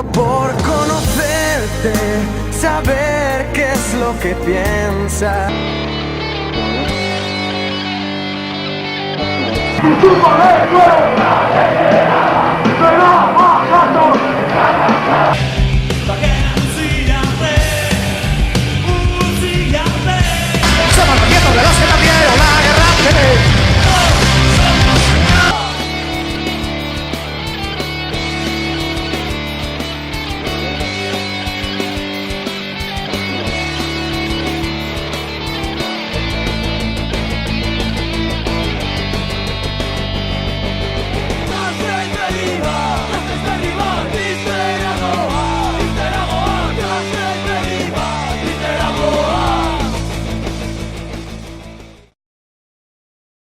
muero por conocerte, saber qué es lo que piensas. ¡Será más gato!